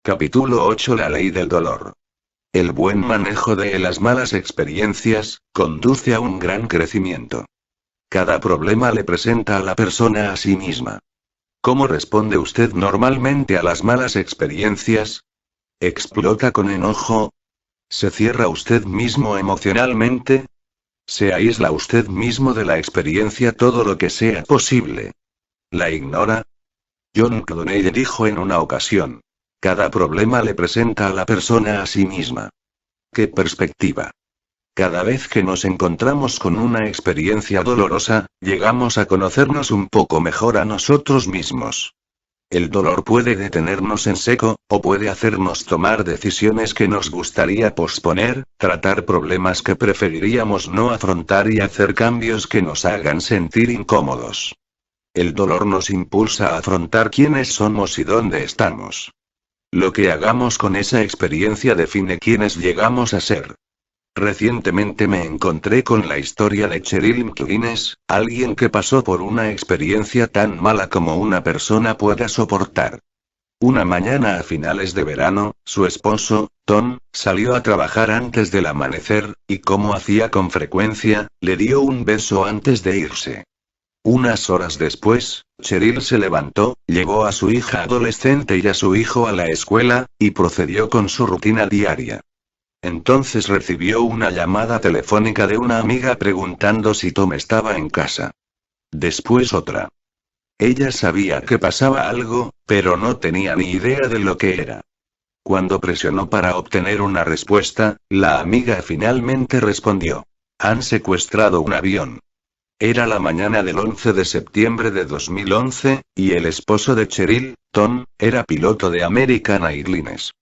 Capítulo 8. La ley del dolor. El buen manejo de las malas experiencias conduce a un gran crecimiento. Cada problema le presenta a la persona a sí misma. ¿Cómo responde usted normalmente a las malas experiencias? ¿Explota con enojo? ¿Se cierra usted mismo emocionalmente? ¿Se aísla usted mismo de la experiencia todo lo que sea posible? ¿La ignora? John Cloney dijo en una ocasión: cada problema le presenta a la persona a sí misma. ¡Qué perspectiva! Cada vez que nos encontramos con una experiencia dolorosa, llegamos a conocernos un poco mejor a nosotros mismos. El dolor puede detenernos en seco, o puede hacernos tomar decisiones que nos gustaría posponer, tratar problemas que preferiríamos no afrontar y hacer cambios que nos hagan sentir incómodos. El dolor nos impulsa a afrontar quiénes somos y dónde estamos. Lo que hagamos con esa experiencia define quiénes llegamos a ser. Recientemente me encontré con la historia de Cheryl McGuinness, alguien que pasó por una experiencia tan mala como una persona pueda soportar. Una mañana a finales de verano, su esposo, Tom, salió a trabajar antes del amanecer, y como hacía con frecuencia, le dio un beso antes de irse. Unas horas después, Cheryl se levantó, llevó a su hija adolescente y a su hijo a la escuela, y procedió con su rutina diaria. Entonces recibió una llamada telefónica de una amiga preguntando si Tom estaba en casa. Después otra. Ella sabía que pasaba algo, pero no tenía ni idea de lo que era. Cuando presionó para obtener una respuesta, la amiga finalmente respondió: han secuestrado un avión. Era la mañana del 11 de septiembre de 2011, y el esposo de Cheryl, Tom, era piloto de American Airlines.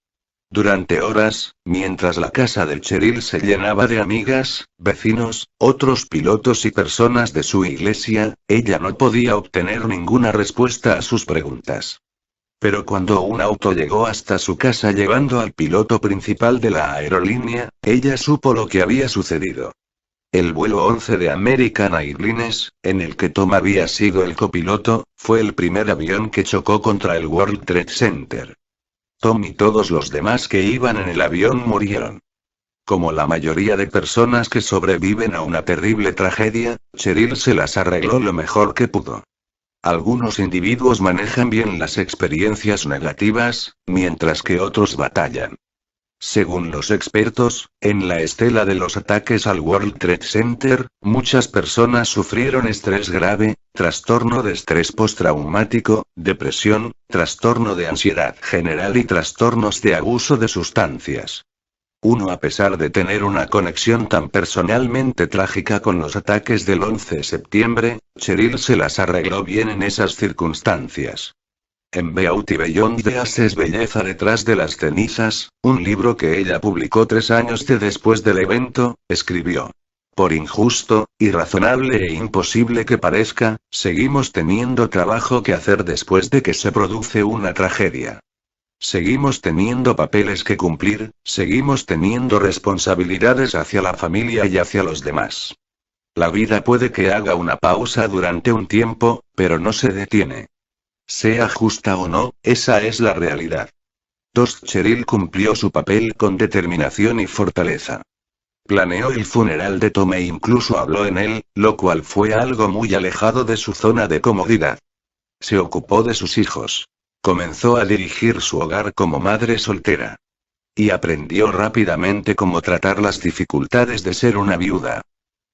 Durante horas, mientras la casa de Cheryl se llenaba de amigas, vecinos, otros pilotos y personas de su iglesia, ella no podía obtener ninguna respuesta a sus preguntas. Pero cuando un auto llegó hasta su casa llevando al piloto principal de la aerolínea, ella supo lo que había sucedido. El vuelo 11 de American Airlines, en el que Tom había sido el copiloto, fue el primer avión que chocó contra el World Trade Center. Tom y todos los demás que iban en el avión murieron. Como la mayoría de personas que sobreviven a una terrible tragedia, Cheryl se las arregló lo mejor que pudo. Algunos individuos manejan bien las experiencias negativas, mientras que otros batallan. Según los expertos, en la estela de los ataques al World Trade Center, muchas personas sufrieron estrés grave, trastorno de estrés postraumático, depresión, trastorno de ansiedad general y trastornos de abuso de sustancias. A pesar de tener una conexión tan personalmente trágica con los ataques del 11 de septiembre, Cheryl se las arregló bien en esas circunstancias. En Beauty Beyond the Ashes, Belleza detrás de las cenizas, un libro que ella publicó 3 años después del evento, escribió: por injusto, irrazonable e imposible que parezca, seguimos teniendo trabajo que hacer después de que se produce una tragedia. Seguimos teniendo papeles que cumplir, seguimos teniendo responsabilidades hacia la familia y hacia los demás. La vida puede que haga una pausa durante un tiempo, pero no se detiene. Sea justa o no, esa es la realidad. Cheryl cumplió su papel con determinación y fortaleza. Planeó el funeral de Tom e incluso habló en él, lo cual fue algo muy alejado de su zona de comodidad. Se ocupó de sus hijos. Comenzó a dirigir su hogar como madre soltera. Y aprendió rápidamente cómo tratar las dificultades de ser una viuda.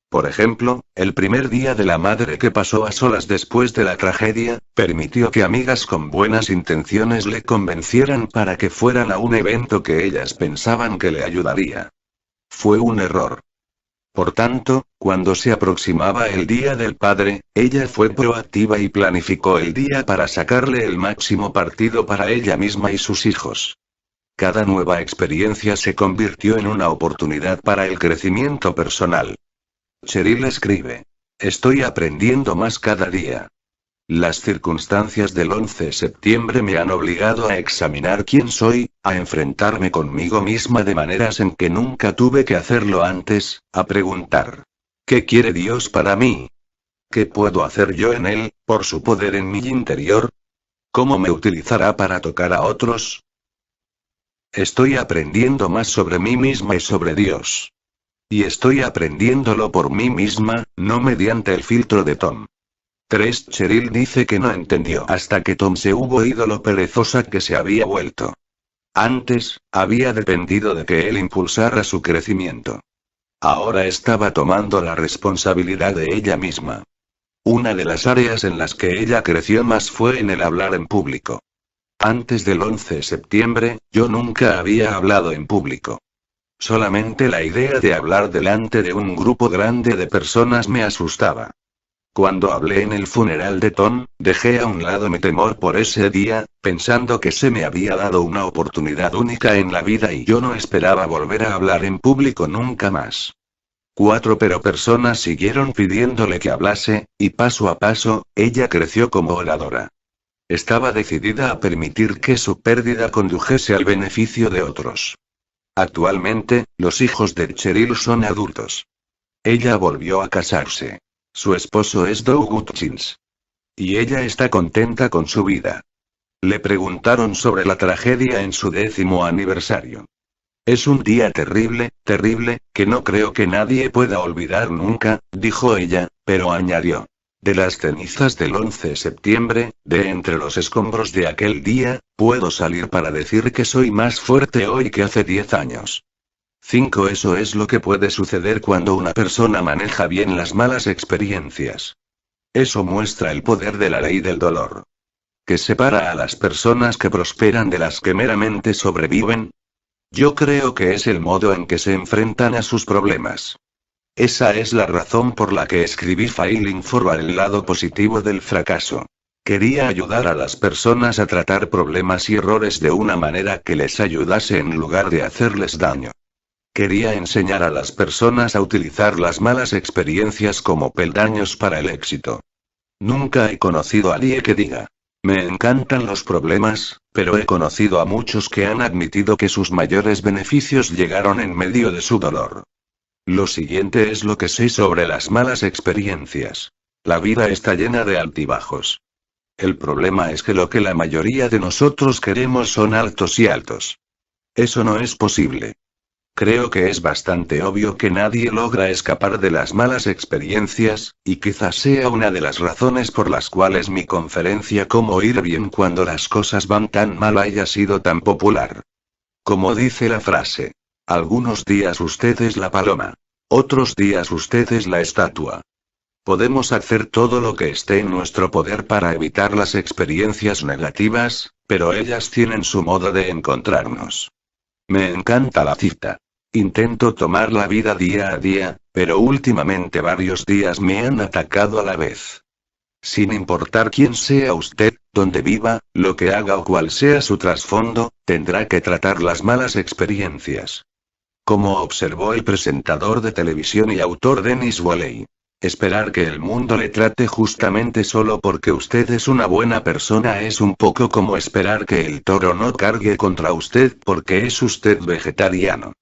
Por ejemplo, el primer día de la madre que pasó a solas después de la tragedia, permitió que amigas con buenas intenciones le convencieran para que fueran a un evento que ellas pensaban que le ayudaría. Fue un error. Por tanto, cuando se aproximaba el Día del Padre, ella fue proactiva y planificó el día para sacarle el máximo partido para ella misma y sus hijos. Cada nueva experiencia se convirtió en una oportunidad para el crecimiento personal. Cheryl escribe: estoy aprendiendo más cada día. Las circunstancias del 11 de septiembre me han obligado a examinar quién soy, a enfrentarme conmigo misma de maneras en que nunca tuve que hacerlo antes, a preguntar: ¿qué quiere Dios para mí? ¿Qué puedo hacer yo en Él, por su poder en mi interior? ¿Cómo me utilizará para tocar a otros? Estoy aprendiendo más sobre mí misma y sobre Dios. Y estoy aprendiéndolo por mí misma, no mediante el filtro de Tom. 3. Cheryl dice que no entendió hasta que Tom se hubo ido lo perezosa que se había vuelto. Antes, había dependido de que él impulsara su crecimiento. Ahora estaba tomando la responsabilidad de ella misma. Una de las áreas en las que ella creció más fue en el hablar en público. Antes del 11 de septiembre, yo nunca había hablado en público. Solamente la idea de hablar delante de un grupo grande de personas me asustaba. Cuando hablé en el funeral de Tom, dejé a un lado mi temor por ese día, pensando que se me había dado una oportunidad única en la vida y yo no esperaba volver a hablar en público nunca más. 4 Pero personas siguieron pidiéndole que hablase, y paso a paso, ella creció como oradora. Estaba decidida a permitir que su pérdida condujese al beneficio de otros. Actualmente, los hijos de Cheryl son adultos. Ella volvió a casarse. Su esposo es Doug Hutchins. Y ella está contenta con su vida. Le preguntaron sobre la tragedia en su 10º aniversario. Es un día terrible, terrible, que no creo que nadie pueda olvidar nunca, dijo ella, pero añadió. De las cenizas del 11 de septiembre, de entre los escombros de aquel día, puedo salir para decir que soy más fuerte hoy que hace 10 años. 5 Eso es lo que puede suceder cuando una persona maneja bien las malas experiencias. Eso muestra el poder de la ley del dolor. ¿Que separa a las personas que prosperan de las que meramente sobreviven? Yo creo que es el modo en que se enfrentan a sus problemas. Esa es la razón por la que escribí Failing Forward, el lado positivo del fracaso. Quería ayudar a las personas a tratar problemas y errores de una manera que les ayudase en lugar de hacerles daño. Quería enseñar a las personas a utilizar las malas experiencias como peldaños para el éxito. Nunca he conocido a nadie que diga, me encantan los problemas, pero he conocido a muchos que han admitido que sus mayores beneficios llegaron en medio de su dolor. Lo siguiente es lo que sé sobre las malas experiencias. La vida está llena de altibajos. El problema es que lo que la mayoría de nosotros queremos son altos y altos. Eso no es posible. Creo que es bastante obvio que nadie logra escapar de las malas experiencias, y quizás sea una de las razones por las cuales mi conferencia Cómo ir bien cuando las cosas van tan mal haya sido tan popular. Como dice la frase, algunos días usted es la paloma. Otros días usted es la estatua. Podemos hacer todo lo que esté en nuestro poder para evitar las experiencias negativas, pero ellas tienen su modo de encontrarnos. Me encanta la cita. Intento tomar la vida día a día, pero últimamente varios días me han atacado a la vez. Sin importar quién sea usted, dónde viva, lo que haga o cuál sea su trasfondo, tendrá que tratar las malas experiencias. Como observó el presentador de televisión y autor Dennis Whaley. Esperar que el mundo le trate justamente solo porque usted es una buena persona es un poco como esperar que el toro no cargue contra usted porque es usted vegetariano.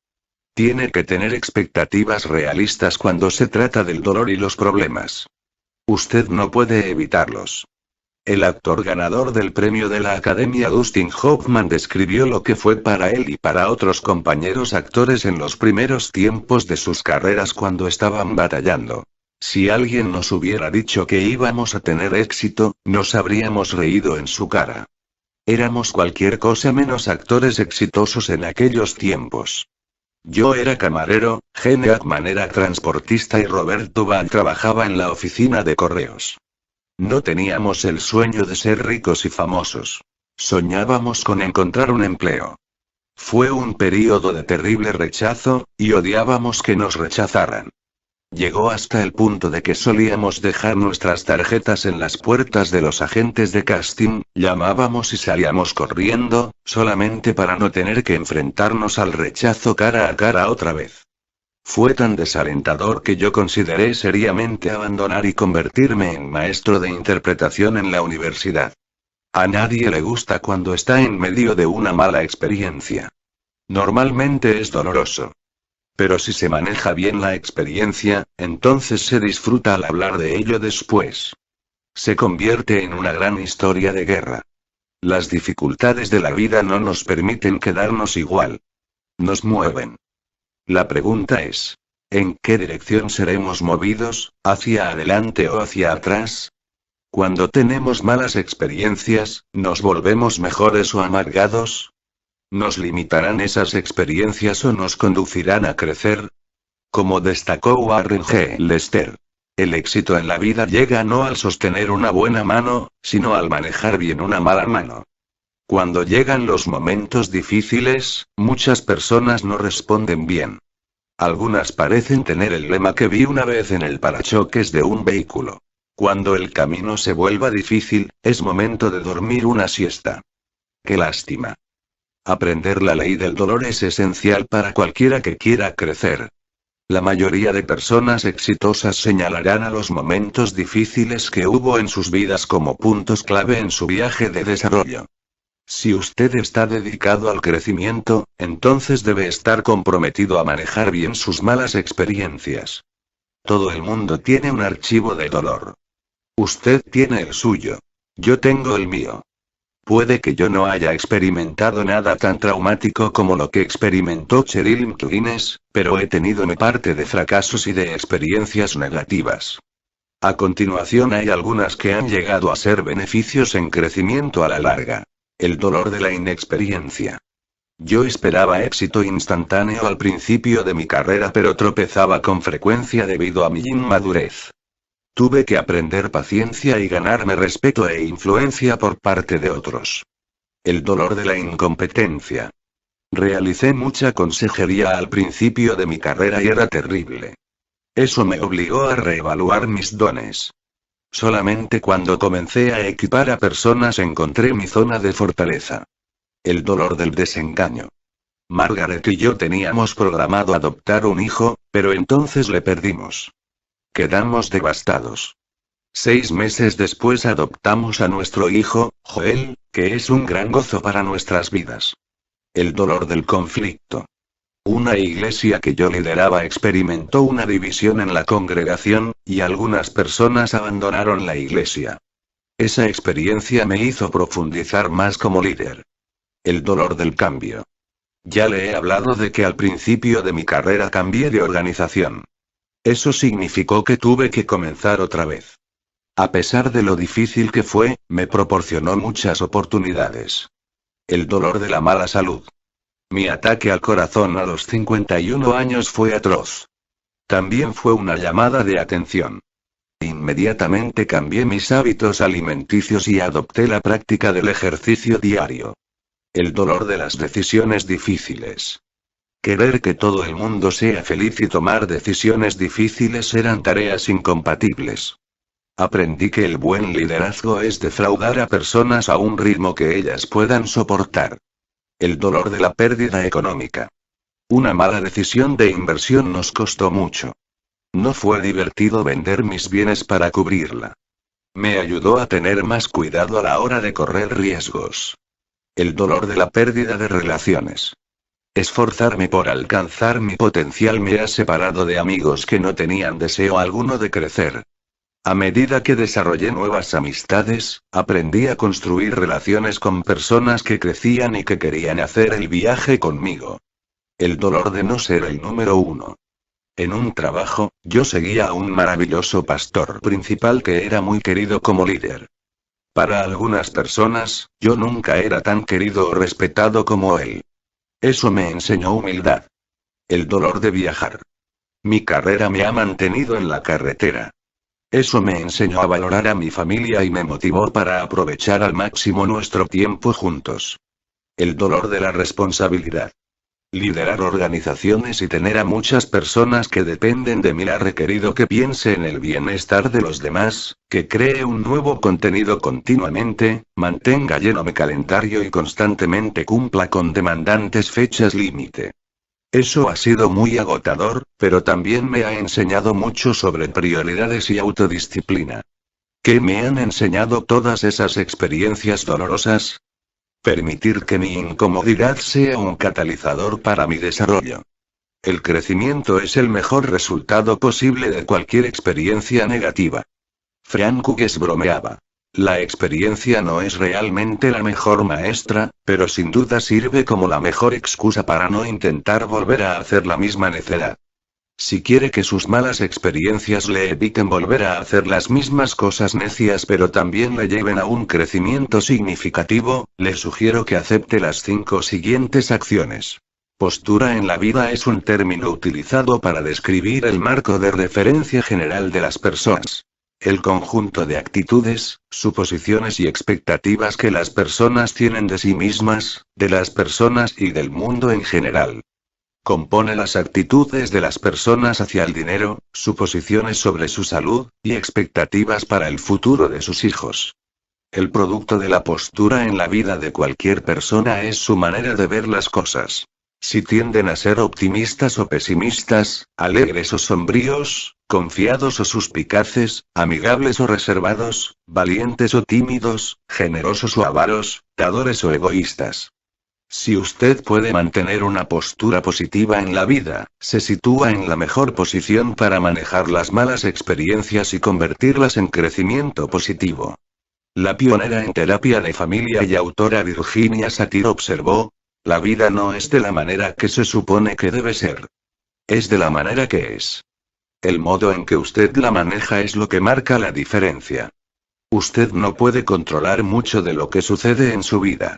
Tiene que tener expectativas realistas cuando se trata del dolor y los problemas. Usted no puede evitarlos. El actor ganador del premio de la Academia Dustin Hoffman describió lo que fue para él y para otros compañeros actores en los primeros tiempos de sus carreras cuando estaban batallando. Si alguien nos hubiera dicho que íbamos a tener éxito, nos habríamos reído en su cara. Éramos cualquier cosa menos actores exitosos en aquellos tiempos. Yo era camarero, Gene Hackman era transportista y Robert Duvall trabajaba en la oficina de correos. No teníamos el sueño de ser ricos y famosos. Soñábamos con encontrar un empleo. Fue un período de terrible rechazo, y odiábamos que nos rechazaran. Llegó hasta el punto de que solíamos dejar nuestras tarjetas en las puertas de los agentes de casting, llamábamos y salíamos corriendo, solamente para no tener que enfrentarnos al rechazo cara a cara otra vez. Fue tan desalentador que yo consideré seriamente abandonar y convertirme en maestro de interpretación en la universidad. A nadie le gusta cuando está en medio de una mala experiencia. Normalmente es doloroso. Pero si se maneja bien la experiencia, entonces se disfruta al hablar de ello después. Se convierte en una gran historia de guerra. Las dificultades de la vida no nos permiten quedarnos igual. Nos mueven. La pregunta es, ¿en qué dirección seremos movidos, hacia adelante o hacia atrás? Cuando tenemos malas experiencias, ¿nos volvemos mejores o amargados? ¿Nos limitarán esas experiencias o nos conducirán a crecer? Como destacó Warren G. Lester, el éxito en la vida llega no al sostener una buena mano, sino al manejar bien una mala mano. Cuando llegan los momentos difíciles, muchas personas no responden bien. Algunas parecen tener el lema que vi una vez en el parachoques de un vehículo. Cuando el camino se vuelva difícil, es momento de dormir una siesta. ¡Qué lástima! Aprender la ley del dolor es esencial para cualquiera que quiera crecer. La mayoría de personas exitosas señalarán a los momentos difíciles que hubo en sus vidas como puntos clave en su viaje de desarrollo. Si usted está dedicado al crecimiento, entonces debe estar comprometido a manejar bien sus malas experiencias. Todo el mundo tiene un archivo de dolor. Usted tiene el suyo. Yo tengo el mío. Puede que yo no haya experimentado nada tan traumático como lo que experimentó Cheryl McGuinness, pero he tenido mi parte de fracasos y de experiencias negativas. A continuación hay algunas que han llegado a ser beneficios en crecimiento a la larga. El dolor de la inexperiencia. Yo esperaba éxito instantáneo al principio de mi carrera, pero tropezaba con frecuencia debido a mi inmadurez. Tuve que aprender paciencia y ganarme respeto e influencia por parte de otros. El dolor de la incompetencia. Realicé mucha consejería al principio de mi carrera y era terrible. Eso me obligó a reevaluar mis dones. Solamente cuando comencé a equipar a personas encontré mi zona de fortaleza. El dolor del desengaño. Margaret y yo teníamos programado adoptar un hijo, pero entonces le perdimos. Quedamos devastados. 6 meses después adoptamos a nuestro hijo, Joel, que es un gran gozo para nuestras vidas. El dolor del conflicto. Una iglesia que yo lideraba experimentó una división en la congregación, y algunas personas abandonaron la iglesia. Esa experiencia me hizo profundizar más como líder. El dolor del cambio. Ya le he hablado de que al principio de mi carrera cambié de organización. Eso significó que tuve que comenzar otra vez. A pesar de lo difícil que fue, me proporcionó muchas oportunidades. El dolor de la mala salud. Mi ataque al corazón a los 51 años fue atroz. También fue una llamada de atención. Inmediatamente cambié mis hábitos alimenticios y adopté la práctica del ejercicio diario. El dolor de las decisiones difíciles. Querer que todo el mundo sea feliz y tomar decisiones difíciles eran tareas incompatibles. Aprendí que el buen liderazgo es defraudar a personas a un ritmo que ellas puedan soportar. El dolor de la pérdida económica. Una mala decisión de inversión nos costó mucho. No fue divertido vender mis bienes para cubrirla. Me ayudó a tener más cuidado a la hora de correr riesgos. El dolor de la pérdida de relaciones. Esforzarme por alcanzar mi potencial me ha separado de amigos que no tenían deseo alguno de crecer. A medida que desarrollé nuevas amistades, aprendí a construir relaciones con personas que crecían y que querían hacer el viaje conmigo. El dolor de no ser el número uno. En un trabajo, yo seguía a un maravilloso pastor principal que era muy querido como líder. Para algunas personas, yo nunca era tan querido o respetado como él. Eso me enseñó humildad. El dolor de viajar. Mi carrera me ha mantenido en la carretera. Eso me enseñó a valorar a mi familia y me motivó para aprovechar al máximo nuestro tiempo juntos. El dolor de la responsabilidad. Liderar organizaciones y tener a muchas personas que dependen de mí ha requerido que piense en el bienestar de los demás, que cree un nuevo contenido continuamente, mantenga lleno mi calendario y constantemente cumpla con demandantes fechas límite. Eso ha sido muy agotador, pero también me ha enseñado mucho sobre prioridades y autodisciplina. ¿Qué me han enseñado todas esas experiencias dolorosas? Permitir que mi incomodidad sea un catalizador para mi desarrollo. El crecimiento es el mejor resultado posible de cualquier experiencia negativa. Frank Hughes bromeaba. La experiencia no es realmente la mejor maestra, pero sin duda sirve como la mejor excusa para no intentar volver a hacer la misma necedad. Si quiere que sus malas experiencias le eviten volver a hacer las mismas cosas necias pero también le lleven a un crecimiento significativo, le sugiero que acepte las 5 siguientes acciones. Postura en la vida es un término utilizado para describir el marco de referencia general de las personas. El conjunto de actitudes, suposiciones y expectativas que las personas tienen de sí mismas, de las personas y del mundo en general. Compone las actitudes de las personas hacia el dinero, suposiciones sobre su salud, y expectativas para el futuro de sus hijos. El producto de la postura en la vida de cualquier persona es su manera de ver las cosas. Si tienden a ser optimistas o pesimistas, alegres o sombríos, confiados o suspicaces, amigables o reservados, valientes o tímidos, generosos o avaros, dadores o egoístas. Si usted puede mantener una postura positiva en la vida, se sitúa en la mejor posición para manejar las malas experiencias y convertirlas en crecimiento positivo. La pionera en terapia de familia y autora Virginia Satir observó: la vida no es de la manera que se supone que debe ser. Es de la manera que es. El modo en que usted la maneja es lo que marca la diferencia. Usted no puede controlar mucho de lo que sucede en su vida.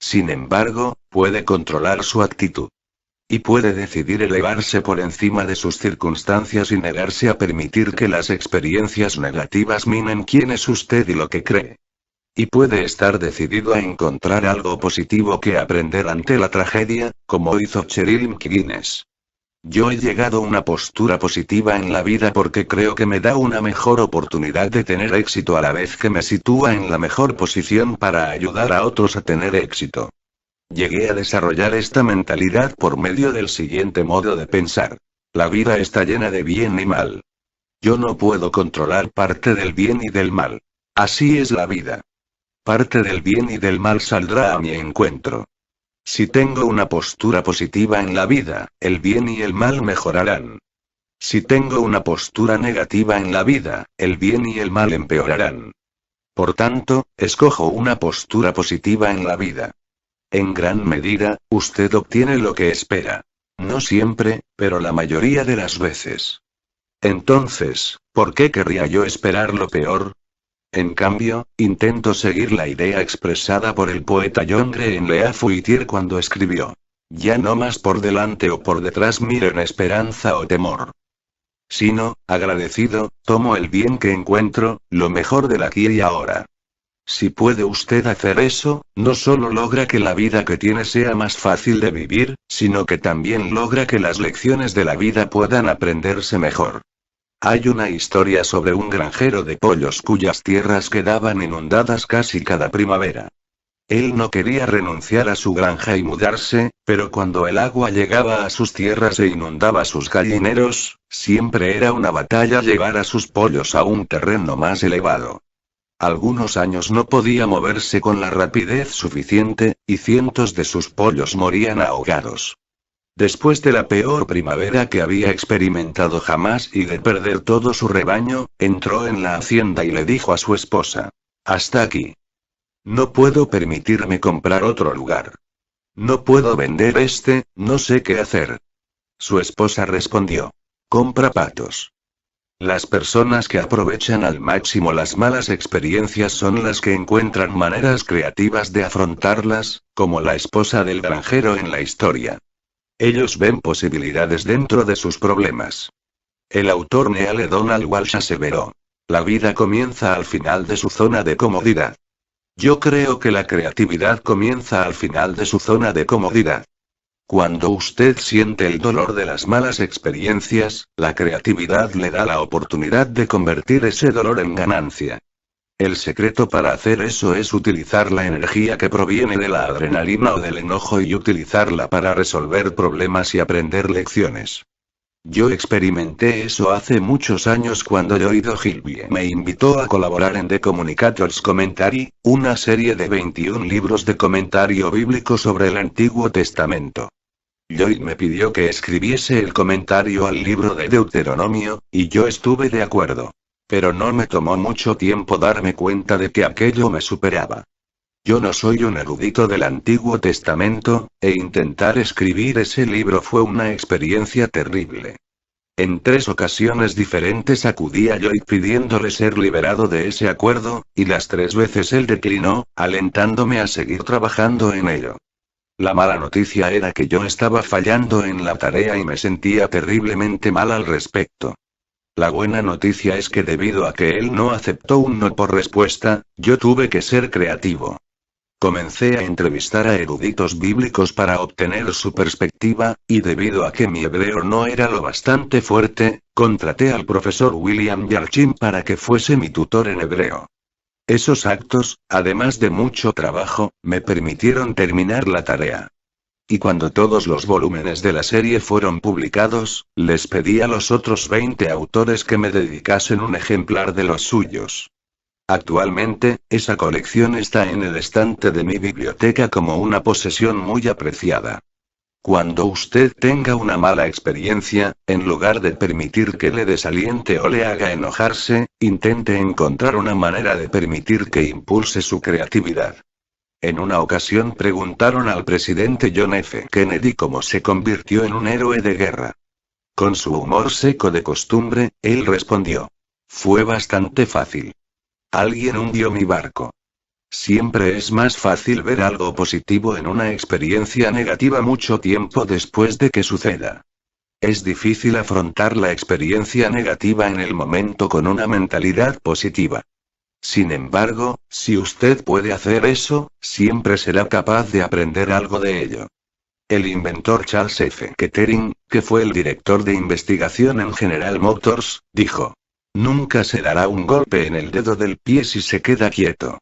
Sin embargo, puede controlar su actitud. Y puede decidir elevarse por encima de sus circunstancias y negarse a permitir que las experiencias negativas minen quién es usted y lo que cree. Y puede estar decidido a encontrar algo positivo que aprender ante la tragedia, como hizo Cheryl McGuinness. Yo he llegado a una postura positiva en la vida porque creo que me da una mejor oportunidad de tener éxito a la vez que me sitúa en la mejor posición para ayudar a otros a tener éxito. Llegué a desarrollar esta mentalidad por medio del siguiente modo de pensar. La vida está llena de bien y mal. Yo no puedo controlar parte del bien y del mal. Así es la vida. Parte del bien y del mal saldrá a mi encuentro. Si tengo una postura positiva en la vida, el bien y el mal mejorarán. Si tengo una postura negativa en la vida, el bien y el mal empeorarán. Por tanto, escojo una postura positiva en la vida. En gran medida, usted obtiene lo que espera. No siempre, pero la mayoría de las veces. Entonces, ¿por qué querría yo esperar lo peor? En cambio, intento seguir la idea expresada por el poeta John Green Lea Fouitier cuando escribió: ya no más por delante o por detrás miren esperanza o temor. Sino, agradecido, tomo el bien que encuentro, lo mejor del aquí y ahora. Si puede usted hacer eso, no solo logra que la vida que tiene sea más fácil de vivir, sino que también logra que las lecciones de la vida puedan aprenderse mejor. Hay una historia sobre un granjero de pollos cuyas tierras quedaban inundadas casi cada primavera. Él no quería renunciar a su granja y mudarse, pero cuando el agua llegaba a sus tierras e inundaba sus gallineros, siempre era una batalla llevar a sus pollos a un terreno más elevado. Algunos años no podía moverse con la rapidez suficiente, y cientos de sus pollos morían ahogados. Después de la peor primavera que había experimentado jamás y de perder todo su rebaño, entró en la hacienda y le dijo a su esposa: hasta aquí. No puedo permitirme comprar otro lugar. No puedo vender este, no sé qué hacer. Su esposa respondió: compra patos. Las personas que aprovechan al máximo las malas experiencias son las que encuentran maneras creativas de afrontarlas, como la esposa del granjero en la historia. Ellos ven posibilidades dentro de sus problemas. El autor Neale Donald Walsch aseveró: la vida comienza al final de su zona de comodidad. Yo creo que la creatividad comienza al final de su zona de comodidad. Cuando usted siente el dolor de las malas experiencias, la creatividad le da la oportunidad de convertir ese dolor en ganancia. El secreto para hacer eso es utilizar la energía que proviene de la adrenalina o del enojo y utilizarla para resolver problemas y aprender lecciones. Yo experimenté eso hace muchos años cuando Lloyd Ogilvie me invitó a colaborar en The Communicators Commentary, una serie de 21 libros de comentario bíblico sobre el Antiguo Testamento. Lloyd me pidió que escribiese el comentario al libro de Deuteronomio, y yo estuve de acuerdo. Pero no me tomó mucho tiempo darme cuenta de que aquello me superaba. Yo no soy un erudito del Antiguo Testamento, e intentar escribir ese libro fue una experiencia terrible. En 3 ocasiones diferentes acudí a Lloyd pidiéndole ser liberado de ese acuerdo, y las 3 veces él declinó, alentándome a seguir trabajando en ello. La mala noticia era que yo estaba fallando en la tarea y me sentía terriblemente mal al respecto. La buena noticia es que debido a que él no aceptó un no por respuesta, yo tuve que ser creativo. Comencé a entrevistar a eruditos bíblicos para obtener su perspectiva, y debido a que mi hebreo no era lo bastante fuerte, contraté al profesor William Yarchin para que fuese mi tutor en hebreo. Esos actos, además de mucho trabajo, me permitieron terminar la tarea. Y cuando todos los volúmenes de la serie fueron publicados, les pedí a los otros 20 autores que me dedicasen un ejemplar de los suyos. Actualmente, esa colección está en el estante de mi biblioteca como una posesión muy apreciada. Cuando usted tenga una mala experiencia, en lugar de permitir que le desaliente o le haga enojarse, intente encontrar una manera de permitir que impulse su creatividad. En una ocasión preguntaron al presidente John F. Kennedy cómo se convirtió en un héroe de guerra. Con su humor seco de costumbre, él respondió: "Fue bastante fácil. Alguien hundió mi barco". Siempre es más fácil ver algo positivo en una experiencia negativa mucho tiempo después de que suceda. Es difícil afrontar la experiencia negativa en el momento con una mentalidad positiva. Sin embargo, si usted puede hacer eso, siempre será capaz de aprender algo de ello. El inventor Charles F. Kettering, que fue el director de investigación en General Motors, dijo: "Nunca se dará un golpe en el dedo del pie si se queda quieto.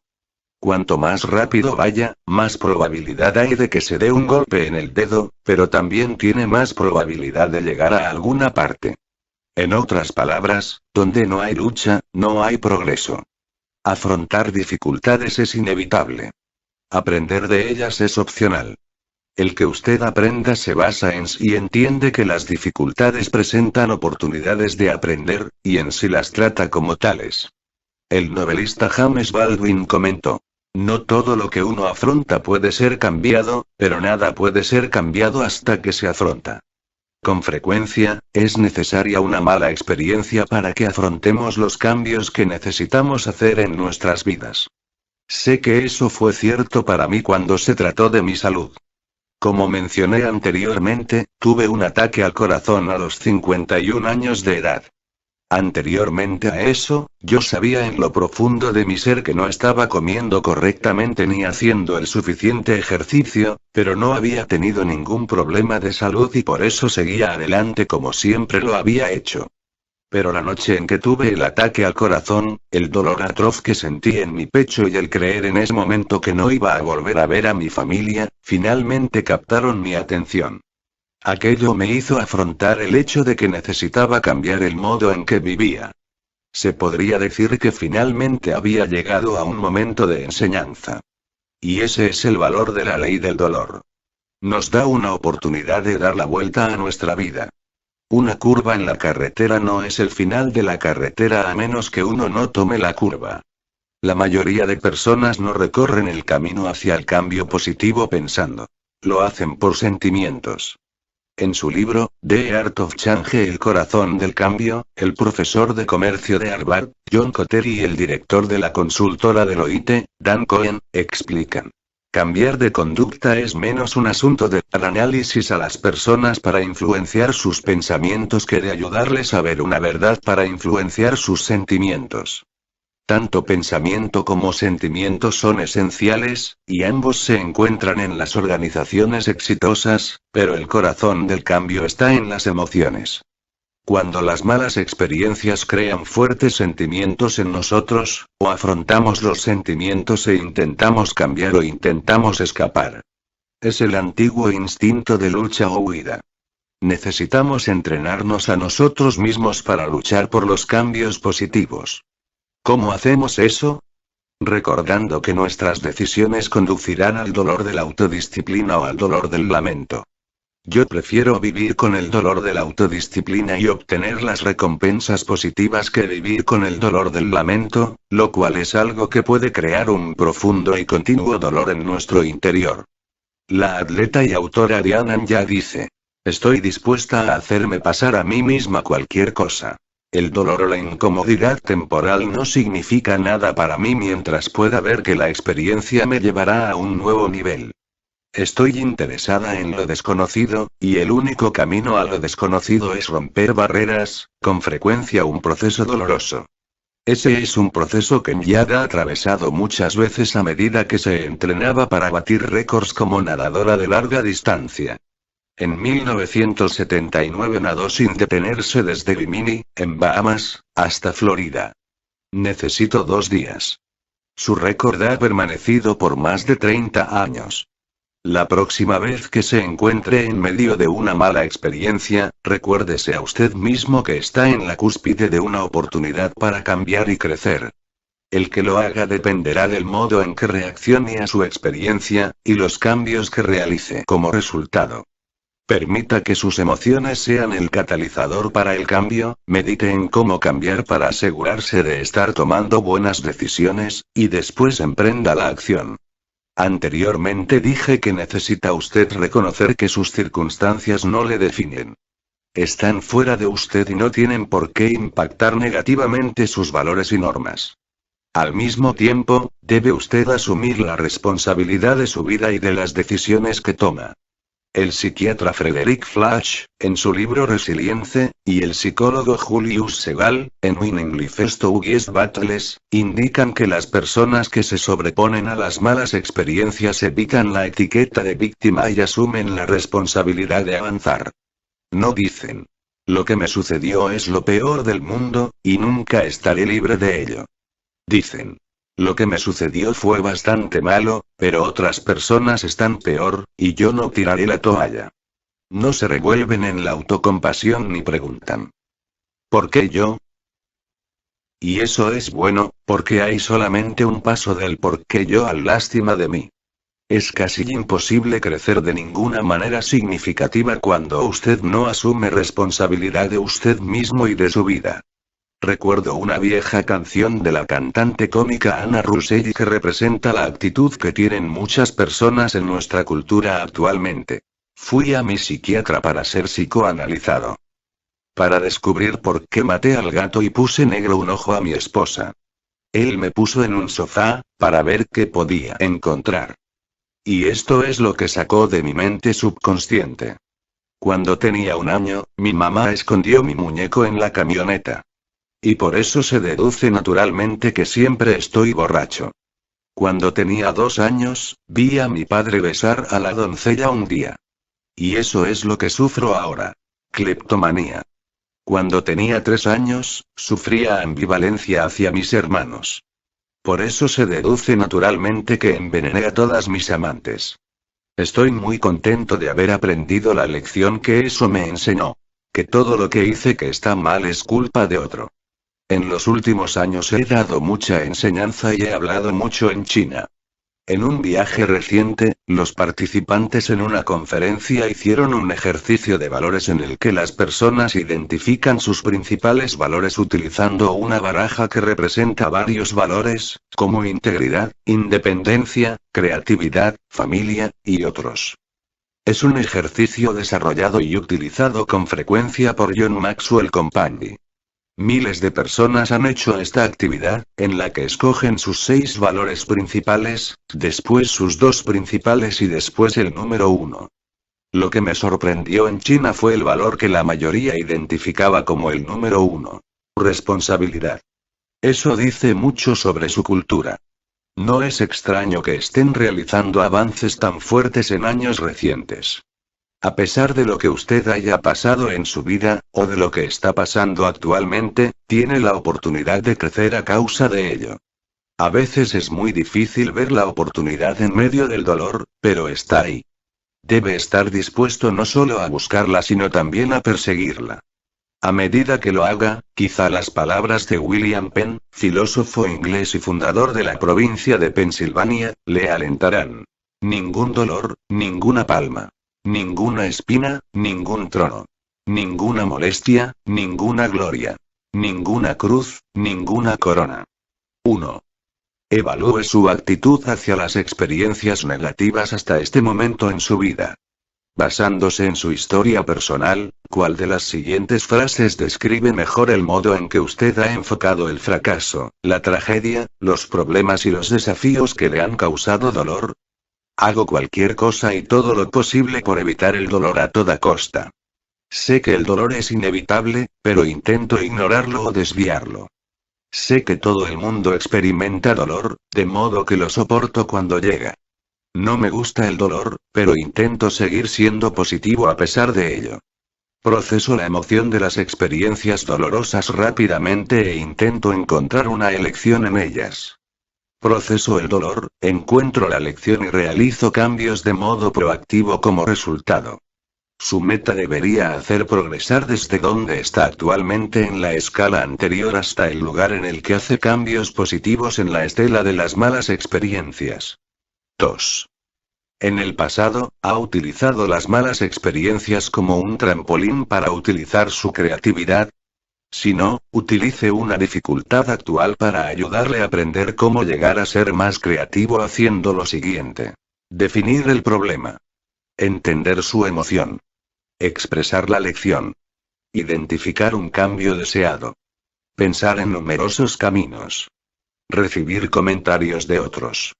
Cuanto más rápido vaya, más probabilidad hay de que se dé un golpe en el dedo, pero también tiene más probabilidad de llegar a alguna parte". En otras palabras, donde no hay lucha, no hay progreso. Afrontar dificultades es inevitable. Aprender de ellas es opcional. El que usted aprenda se basa en si entiende que las dificultades presentan oportunidades de aprender, y en si las trata como tales. El novelista James Baldwin comentó: "No todo lo que uno afronta puede ser cambiado, pero nada puede ser cambiado hasta que se afronta". Con frecuencia, es necesaria una mala experiencia para que afrontemos los cambios que necesitamos hacer en nuestras vidas. Sé que eso fue cierto para mí cuando se trató de mi salud. Como mencioné anteriormente, tuve un ataque al corazón a los 51 años de edad. Anteriormente a eso, yo sabía en lo profundo de mi ser que no estaba comiendo correctamente ni haciendo el suficiente ejercicio, pero no había tenido ningún problema de salud y por eso seguía adelante como siempre lo había hecho. Pero la noche en que tuve el ataque al corazón, el dolor atroz que sentí en mi pecho y el creer en ese momento que no iba a volver a ver a mi familia, finalmente captaron mi atención. Aquello me hizo afrontar el hecho de que necesitaba cambiar el modo en que vivía. Se podría decir que finalmente había llegado a un momento de enseñanza. Y ese es el valor de la ley del dolor. Nos da una oportunidad de dar la vuelta a nuestra vida. Una curva en la carretera no es el final de la carretera a menos que uno no tome la curva. La mayoría de personas no recorren el camino hacia el cambio positivo pensando. Lo hacen por sentimientos. En su libro, The Art of Change, el corazón del cambio, el profesor de comercio de Harvard, John Kotter, y el director de la consultora Deloitte, Dan Cohen, explican: cambiar de conducta es menos un asunto de dar análisis a las personas para influenciar sus pensamientos que de ayudarles a ver una verdad para influenciar sus sentimientos. Tanto pensamiento como sentimiento son esenciales, y ambos se encuentran en las organizaciones exitosas, pero el corazón del cambio está en las emociones. Cuando las malas experiencias crean fuertes sentimientos en nosotros, o afrontamos los sentimientos e intentamos cambiar o intentamos escapar. Es el antiguo instinto de lucha o huida. Necesitamos entrenarnos a nosotros mismos para luchar por los cambios positivos. ¿Cómo hacemos eso? Recordando que nuestras decisiones conducirán al dolor de la autodisciplina o al dolor del lamento. Yo prefiero vivir con el dolor de la autodisciplina y obtener las recompensas positivas que vivir con el dolor del lamento, lo cual es algo que puede crear un profundo y continuo dolor en nuestro interior. La atleta y autora Diana ya dice: estoy dispuesta a hacerme pasar a mí misma cualquier cosa. El dolor o la incomodidad temporal no significa nada para mí mientras pueda ver que la experiencia me llevará a un nuevo nivel. Estoy interesada en lo desconocido, y el único camino a lo desconocido es romper barreras, con frecuencia un proceso doloroso. Ese es un proceso que Myad ha atravesado muchas veces a medida que se entrenaba para batir récords como nadadora de larga distancia. En 1979 nadó sin detenerse desde Bimini, en Bahamas, hasta Florida. Necesito 2 días. Su récord ha permanecido por más de 30 años. La próxima vez que se encuentre en medio de una mala experiencia, recuérdese a usted mismo que está en la cúspide de una oportunidad para cambiar y crecer. El que lo haga dependerá del modo en que reaccione a su experiencia, y los cambios que realice como resultado. Permita que sus emociones sean el catalizador para el cambio, medite en cómo cambiar para asegurarse de estar tomando buenas decisiones, y después emprenda la acción. Anteriormente dije que necesita usted reconocer que sus circunstancias no le definen. Están fuera de usted y no tienen por qué impactar negativamente sus valores y normas. Al mismo tiempo, debe usted asumir la responsabilidad de su vida y de las decisiones que toma. El psiquiatra Frederick Flash, en su libro Resilience, y el psicólogo Julius Segal, en Winning Life's Toughest Battles, indican que las personas que se sobreponen a las malas experiencias evitan la etiqueta de víctima y asumen la responsabilidad de avanzar. No dicen: lo que me sucedió es lo peor del mundo, y nunca estaré libre de ello. Dicen: lo que me sucedió fue bastante malo, pero otras personas están peor, y yo no tiraré la toalla. No se revuelven en la autocompasión ni preguntan: ¿por qué yo? Y eso es bueno, porque hay solamente un paso del por qué yo al lástima de mí. Es casi imposible crecer de ninguna manera significativa cuando usted no asume responsabilidad de usted mismo y de su vida. Recuerdo una vieja canción de la cantante cómica Anna Russelli que representa la actitud que tienen muchas personas en nuestra cultura actualmente. Fui a mi psiquiatra para ser psicoanalizado. Para descubrir por qué maté al gato y puse negro un ojo a mi esposa. Él me puso en un sofá, para ver qué podía encontrar. Y esto es lo que sacó de mi mente subconsciente. Cuando tenía 1 año, mi mamá escondió mi muñeco en la camioneta. Y por eso se deduce naturalmente que siempre estoy borracho. Cuando tenía 2 años, vi a mi padre besar a la doncella un día. Y eso es lo que sufro ahora. Cleptomanía. Cuando tenía 3 años, sufría ambivalencia hacia mis hermanos. Por eso se deduce naturalmente que envenené a todas mis amantes. Estoy muy contento de haber aprendido la lección que eso me enseñó. Que todo lo que hice que está mal es culpa de otro. En los últimos años he dado mucha enseñanza y he hablado mucho en China. En un viaje reciente, los participantes en una conferencia hicieron un ejercicio de valores en el que las personas identifican sus principales valores utilizando una baraja que representa varios valores, como integridad, independencia, creatividad, familia, y otros. Es un ejercicio desarrollado y utilizado con frecuencia por John Maxwell Company. Miles de personas han hecho esta actividad, en la que escogen sus 6 valores principales, después sus 2 principales y después el número 1. Lo que me sorprendió en China fue el valor que la mayoría identificaba como el número 1. Responsabilidad. Eso dice mucho sobre su cultura. No es extraño que estén realizando avances tan fuertes en años recientes. A pesar de lo que usted haya pasado en su vida, o de lo que está pasando actualmente, tiene la oportunidad de crecer a causa de ello. A veces es muy difícil ver la oportunidad en medio del dolor, pero está ahí. Debe estar dispuesto no solo a buscarla sino también a perseguirla. A medida que lo haga, quizá las palabras de William Penn, filósofo inglés y fundador de la provincia de Pensilvania, le alentarán. Ningún dolor, ninguna palma. Ninguna espina, ningún trono. Ninguna molestia, ninguna gloria. Ninguna cruz, ninguna corona. 1. Evalúe su actitud hacia las experiencias negativas hasta este momento en su vida. Basándose en su historia personal, ¿cuál de las siguientes frases describe mejor el modo en que usted ha enfocado el fracaso, la tragedia, los problemas y los desafíos que le han causado dolor? Hago cualquier cosa y todo lo posible por evitar el dolor a toda costa. Sé que el dolor es inevitable, pero intento ignorarlo o desviarlo. Sé que todo el mundo experimenta dolor, de modo que lo soporto cuando llega. No me gusta el dolor, pero intento seguir siendo positivo a pesar de ello. Proceso la emoción de las experiencias dolorosas rápidamente e intento encontrar una elección en ellas. Proceso el dolor, encuentro la lección y realizo cambios de modo proactivo como resultado. Su meta debería hacer progresar desde donde está actualmente en la escala anterior hasta el lugar en el que hace cambios positivos en la estela de las malas experiencias. 2. En el pasado, ha utilizado las malas experiencias como un trampolín para utilizar su creatividad. Si no, utilice una dificultad actual para ayudarle a aprender cómo llegar a ser más creativo haciendo lo siguiente. Definir el problema. Entender su emoción. Expresar la lección. Identificar un cambio deseado. Pensar en numerosos caminos. Recibir comentarios de otros.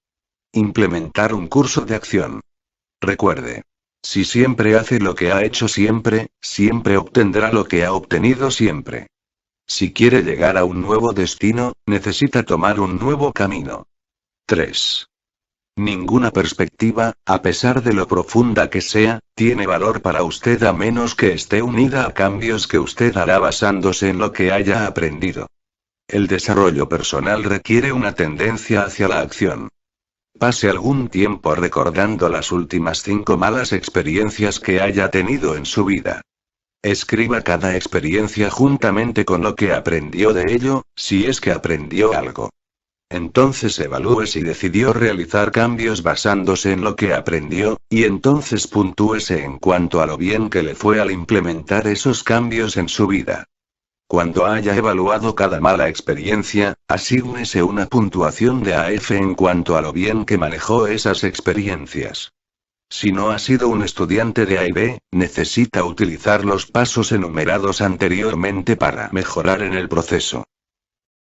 Implementar un curso de acción. Recuerde. Si siempre hace lo que ha hecho siempre, siempre obtendrá lo que ha obtenido siempre. Si quiere llegar a un nuevo destino, necesita tomar un nuevo camino. 3. Ninguna perspectiva, a pesar de lo profunda que sea, tiene valor para usted a menos que esté unida a cambios que usted hará basándose en lo que haya aprendido. El desarrollo personal requiere una tendencia hacia la acción. Pase algún tiempo recordando las últimas 5 malas experiencias que haya tenido en su vida. Escriba cada experiencia juntamente con lo que aprendió de ello, si es que aprendió algo. Entonces evalúe si decidió realizar cambios basándose en lo que aprendió, y entonces puntúese en cuanto a lo bien que le fue al implementar esos cambios en su vida. Cuando haya evaluado cada mala experiencia, asígnese una puntuación de AF en cuanto a lo bien que manejó esas experiencias. Si no ha sido un estudiante de A y B, necesita utilizar los pasos enumerados anteriormente para mejorar en el proceso.